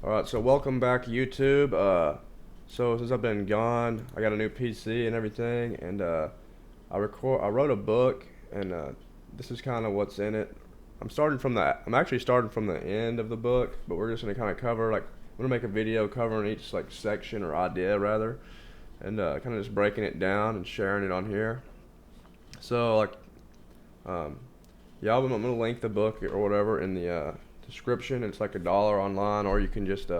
All right, so welcome back, YouTube. So since I've been gone, I got a new PC and everything, and I wrote a book, and this is kind of what's in it. I'm actually starting from the end of the book, but we're just gonna kind of cover I'm gonna make a video covering each like section or idea rather, and kind of just breaking it down and sharing it on here. So um, yeah, I'm gonna link the book or whatever in the description. It's like $1 online, or you can just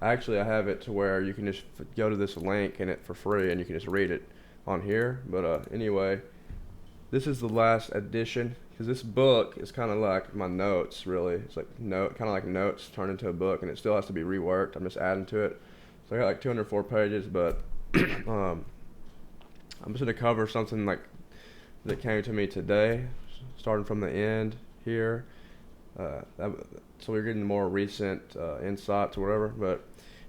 actually I have it to where you can just go to this link in it for free, and you can just read it on here. But anyway, this is the last edition because this book is kind of like my notes. Really, it's like kind of like notes turned into a book, and it still has to be reworked. I'm just adding to it. So I got like 204 pages, but I'm just gonna cover something like that came to me today, starting from the end here. So we're getting more recent insights or whatever. But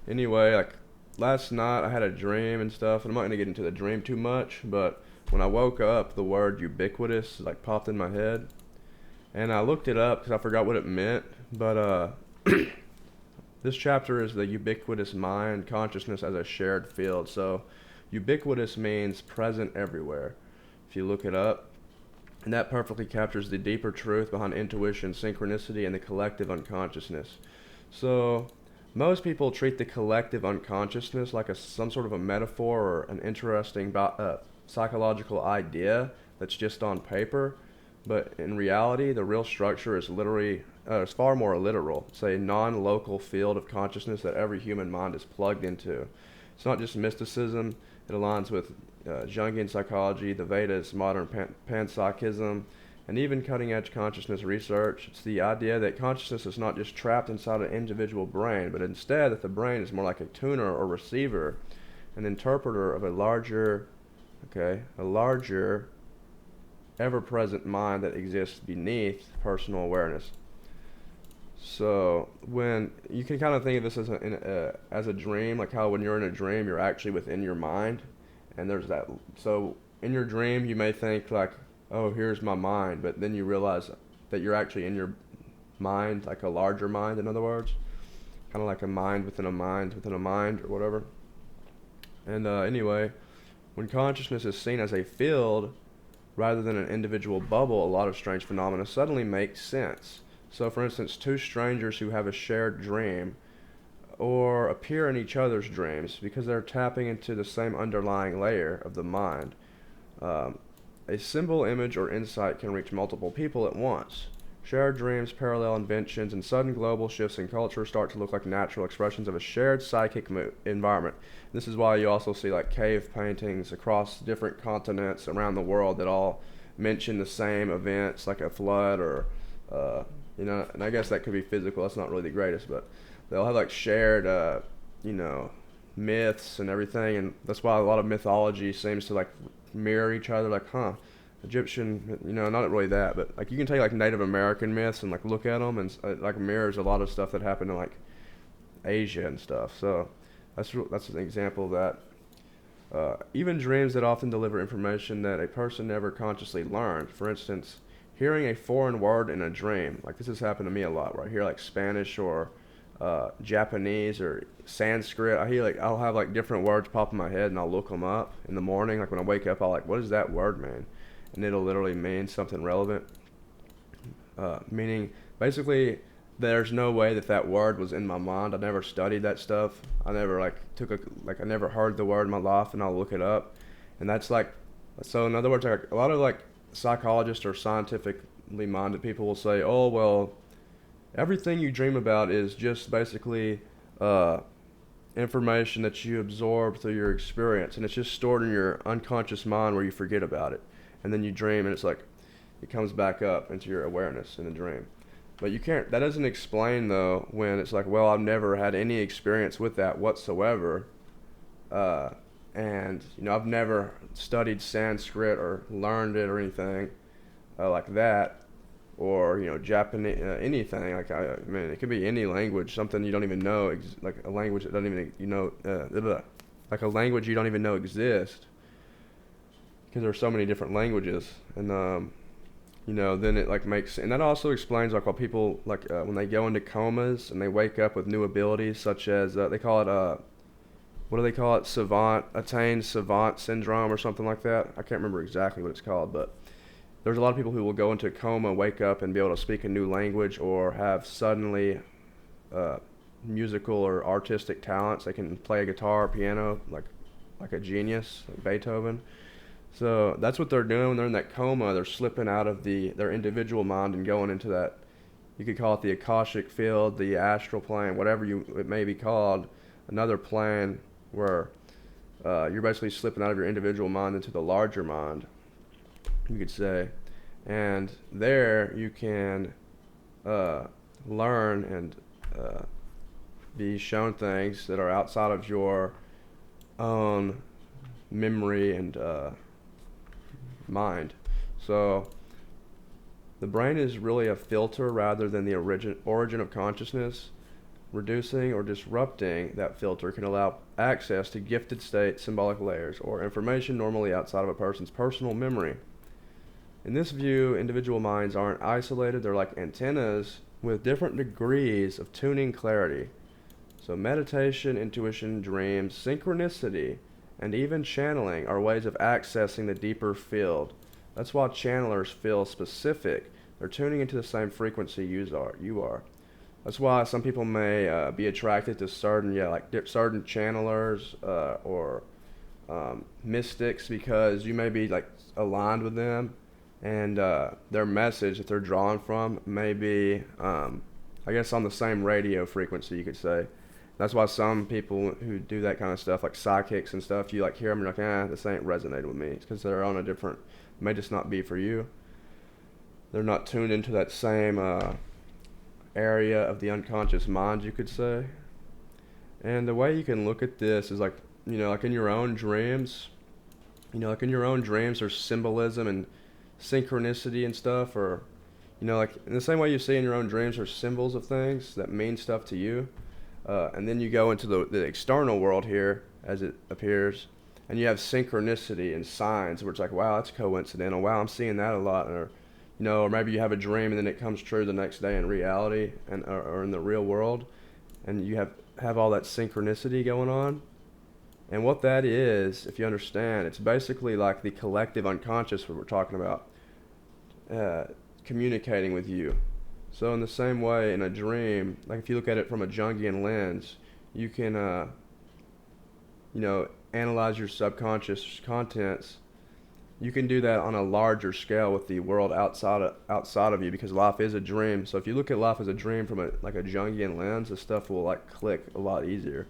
anyway, like last night I had a dream and stuff, and I'm not gonna get into the dream too much. But when I woke up, the word ubiquitous like popped in my head, and I looked it up because I forgot what it meant. But this chapter is the ubiquitous mind, consciousness as a shared field. So ubiquitous means present everywhere. If you look it up, and that perfectly captures the deeper truth behind intuition, synchronicity, and the collective unconsciousness. So, most people treat the collective unconsciousness like some sort of a metaphor or an interesting psychological idea that's just on paper. But in reality, the real structure is it's far more literal. It's a non-local field of consciousness that every human mind is plugged into. It's not just mysticism. It aligns with Jungian psychology, the Vedas, modern panpsychism, and even cutting-edge consciousness research. It's the idea that consciousness is not just trapped inside an individual brain, but instead that the brain is more like a tuner or receiver, an interpreter of a larger, ever-present mind that exists beneath personal awareness. So when you can kind of think of this as a dream, like how when you're in a dream, you're actually within your mind, and there's that. So in your dream, you may think like, oh, here's my mind, but then you realize that you're actually in your mind, like a larger mind. In other words, kind of like a mind within a mind within a mind or whatever. And anyway, when consciousness is seen as a field rather than an individual bubble, a lot of strange phenomena suddenly make sense. So, for instance, two strangers who have a shared dream or appear in each other's dreams because they're tapping into the same underlying layer of the mind. A symbol, image, or insight can reach multiple people at once. Shared dreams, parallel inventions, and sudden global shifts in culture start to look like natural expressions of a shared psychic environment. This is why you also see like cave paintings across different continents around the world that all mention the same events, like a flood or and I guess that could be physical. That's not really the greatest, but they'll have like shared, myths and everything, and that's why a lot of mythology seems to like mirror each other. Like, Egyptian, not really that, but like you can take like Native American myths and like look at them, and like mirrors a lot of stuff that happened in like Asia and stuff. So that's an example of that. Even dreams that often deliver information that a person never consciously learned. For instance, hearing a foreign word in a dream, like this has happened to me a lot, where I hear like Spanish or Japanese or Sanskrit. I'll have like different words pop in my head, and I'll look them up in the morning. Like when I wake up, I'll like, what does that word mean? And it'll literally mean something relevant. Meaning, basically, there's no way that word was in my mind. I never studied that stuff. I never I never heard the word in my life, and I'll look it up. And that's like, so in other words, like a lot of like psychologists or scientifically minded people will say, oh, well, everything you dream about is just basically information that you absorb through your experience, and it's just stored in your unconscious mind where you forget about it. And then you dream, and it's like it comes back up into your awareness in a dream. But that doesn't explain, though, when it's like, well, I've never had any experience with that whatsoever. And I've never studied Sanskrit or learned it or anything like that, or Japanese, anything. Like I mean, it could be any language, something you don't even know, like a language that doesn't even like a language you don't even know exists, because there are so many different languages. And then it like makes, and that also explains like why people like when they go into comas and they wake up with new abilities, such as they call it what do they call it, attained savant syndrome or something like that. I can't remember exactly what it's called, but there's a lot of people who will go into a coma, wake up, and be able to speak a new language or have suddenly musical or artistic talents. They can play a guitar or piano like a genius, like Beethoven. So that's what they're doing when they're in that coma. They're slipping out of their individual mind and going into that, you could call it the Akashic field, the astral plane, whatever it may be called, another plane where you're basically slipping out of your individual mind into the larger mind, you could say. And there you can learn and be shown things that are outside of your own memory and mind. So the brain is really a filter rather than the origin of consciousness. Reducing or disrupting that filter can allow access to gifted state symbolic layers or information normally outside of a person's personal memory. In this view, individual minds aren't isolated, they're like antennas with different degrees of tuning clarity. So meditation, intuition, dreams, synchronicity, and even channeling are ways of accessing the deeper field. That's why channelers feel specific. They're tuning into the same frequency you are. That's why some people may be attracted to certain channelers or mystics, because you may be like aligned with them, and their message that they're drawn from may be, I guess, on the same radio frequency, you could say. That's why some people who do that kind of stuff, like psychics and stuff, you like hear them and you're like, this ain't resonating with me. It's because they're on a different, may just not be for you. They're not tuned into that same area of the unconscious mind, you could say. And the way you can look at this is like in your own dreams, there's symbolism and synchronicity and stuff, or like in the same way you see in your own dreams, there's symbols of things that mean stuff to you. And then you go into the external world here, as it appears, and you have synchronicity and signs, where it's like, wow, that's coincidental. Wow, I'm seeing that a lot. Or maybe you have a dream and then it comes true the next day in reality or in the real world, and you have all that synchronicity going on. And what that is, if you understand, it's basically like the collective unconscious, what we're talking about, communicating with you. So in the same way, in a dream, like if you look at it from a Jungian lens, you can, analyze your subconscious contents. You can do that on a larger scale with the world outside of you, because life is a dream. So if you look at life as a dream from a Jungian lens, the stuff will like click a lot easier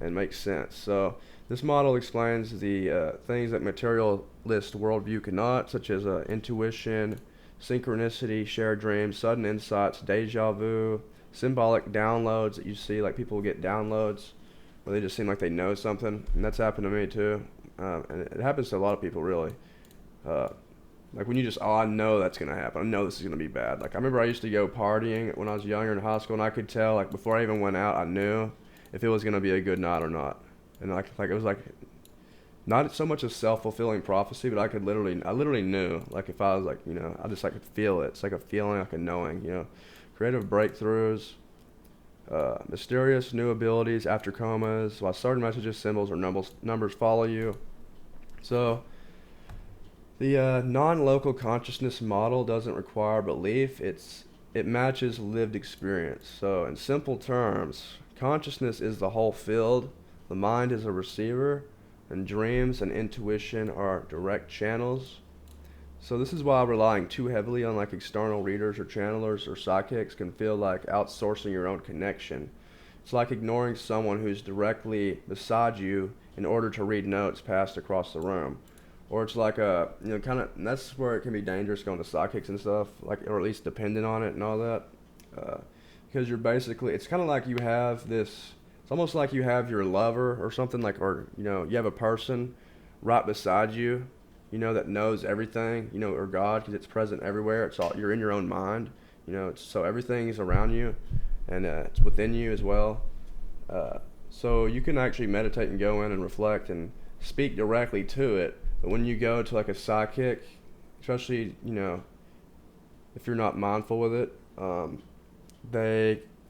and make sense. So this model explains the things that materialist worldview cannot, such as intuition, synchronicity, shared dreams, sudden insights, déjà vu, symbolic downloads that you see, like people get downloads where they just seem like they know something, and that's happened to me too. And it happens to a lot of people, really. Like when you just, I know that's going to happen. I know this is going to be bad. Like I remember I used to go partying when I was younger in high school, and I could tell, like before I even went out, I knew if it was going to be a good night or not. And like it was like not so much a self-fulfilling prophecy, but I literally knew, like if I was like, I could feel it. It's like a feeling, like a knowing, creative breakthroughs, mysterious new abilities after comas, while certain messages, symbols, or numbers follow you. So the non-local consciousness model doesn't require belief. It matches lived experience. So in simple terms, consciousness is the whole field, the mind is a receiver, and dreams and intuition are direct channels. So this is why relying too heavily on like external readers or channelers or psychics can feel like outsourcing your own connection. It's like ignoring someone who's directly beside you in order to read notes passed across the room. Or it's like that's where it can be dangerous going to psychics and stuff, like, or at least dependent on it and all that. Because you're basically, it's kind of like you have this, it's almost like you have your lover or something, like, or, you have a person right beside you, that knows everything, or God, because it's present everywhere. It's all, you're in your own mind, so everything is around you, and it's within you as well. So you can actually meditate and go in and reflect and speak directly to it. But when you go to like a psychic, especially, if you're not mindful with it.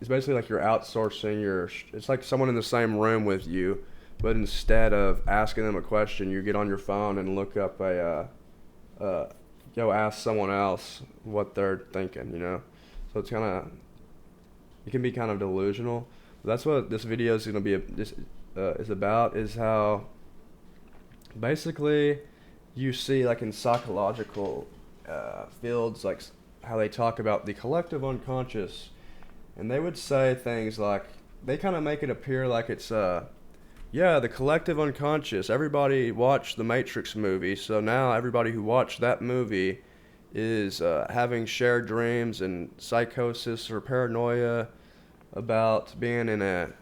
It's basically like you're outsourcing it's like someone in the same room with you, but instead of asking them a question, you get on your phone and look up go ask someone else what they're thinking, you know? So it can be kind of delusional. But that's what this video is going to be, is about, is how basically you see, like in psychological fields, like how they talk about the collective unconscious, and they would say things like, they kind of make it appear like it's yeah, the collective unconscious, everybody watched the Matrix movie, so now everybody who watched that movie is having shared dreams and psychosis or paranoia about being in you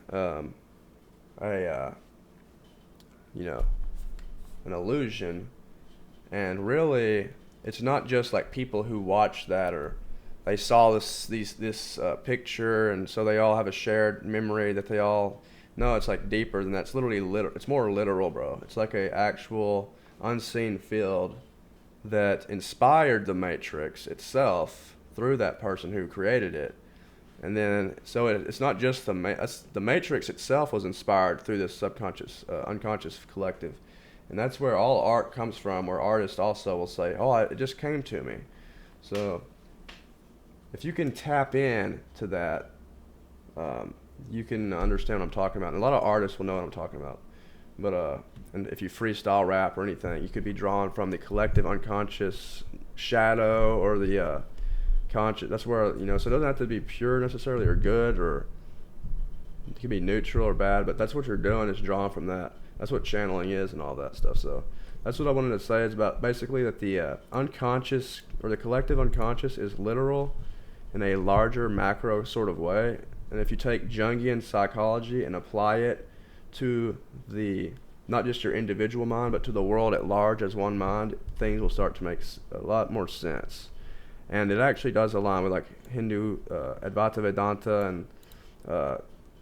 know, an illusion. And really, it's not just like people who watched that, or they saw this picture, and so they all have a shared memory that they all. No, it's like deeper than that. It's literally it's more literal, bro. It's like a actual unseen field that inspired the Matrix itself through that person who created it. And then, so it's not just the Matrix itself was inspired through this subconscious, unconscious collective. And that's where all art comes from, where artists also will say, oh, it just came to me. So if you can tap in to that, you can understand what I'm talking about. And a lot of artists will know what I'm talking about. But and if you freestyle rap or anything, you could be drawn from the collective unconscious shadow or the conscious. That's where, you know, so it doesn't have to be pure necessarily or good, or it can be neutral or bad, but that's what you're doing, is drawing from that. That's what channeling is and all that stuff. So that's what I wanted to say, is about basically that the unconscious or the collective unconscious is literal in a larger macro sort of way. And if you take Jungian psychology and apply it to not just your individual mind, but to the world at large as one mind, things will start to make a lot more sense. And it actually does align with like Hindu Advaita Vedanta and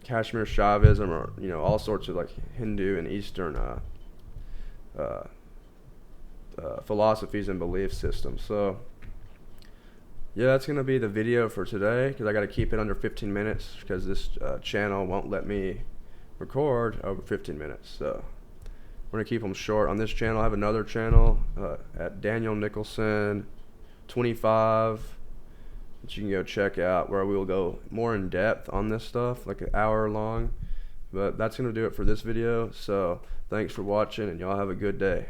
Kashmir Shaivism, or, you know, all sorts of like Hindu and Eastern philosophies and belief systems. So yeah, that's going to be the video for today, because I got to keep it under 15 minutes, because this channel won't let me record over 15 minutes. So we're going to keep them short. On this channel, I have another channel at Daniel Nicholson 25 that you can go check out, where we will go more in depth on this stuff, like an hour long. But that's going to do it for this video. So thanks for watching, and y'all have a good day.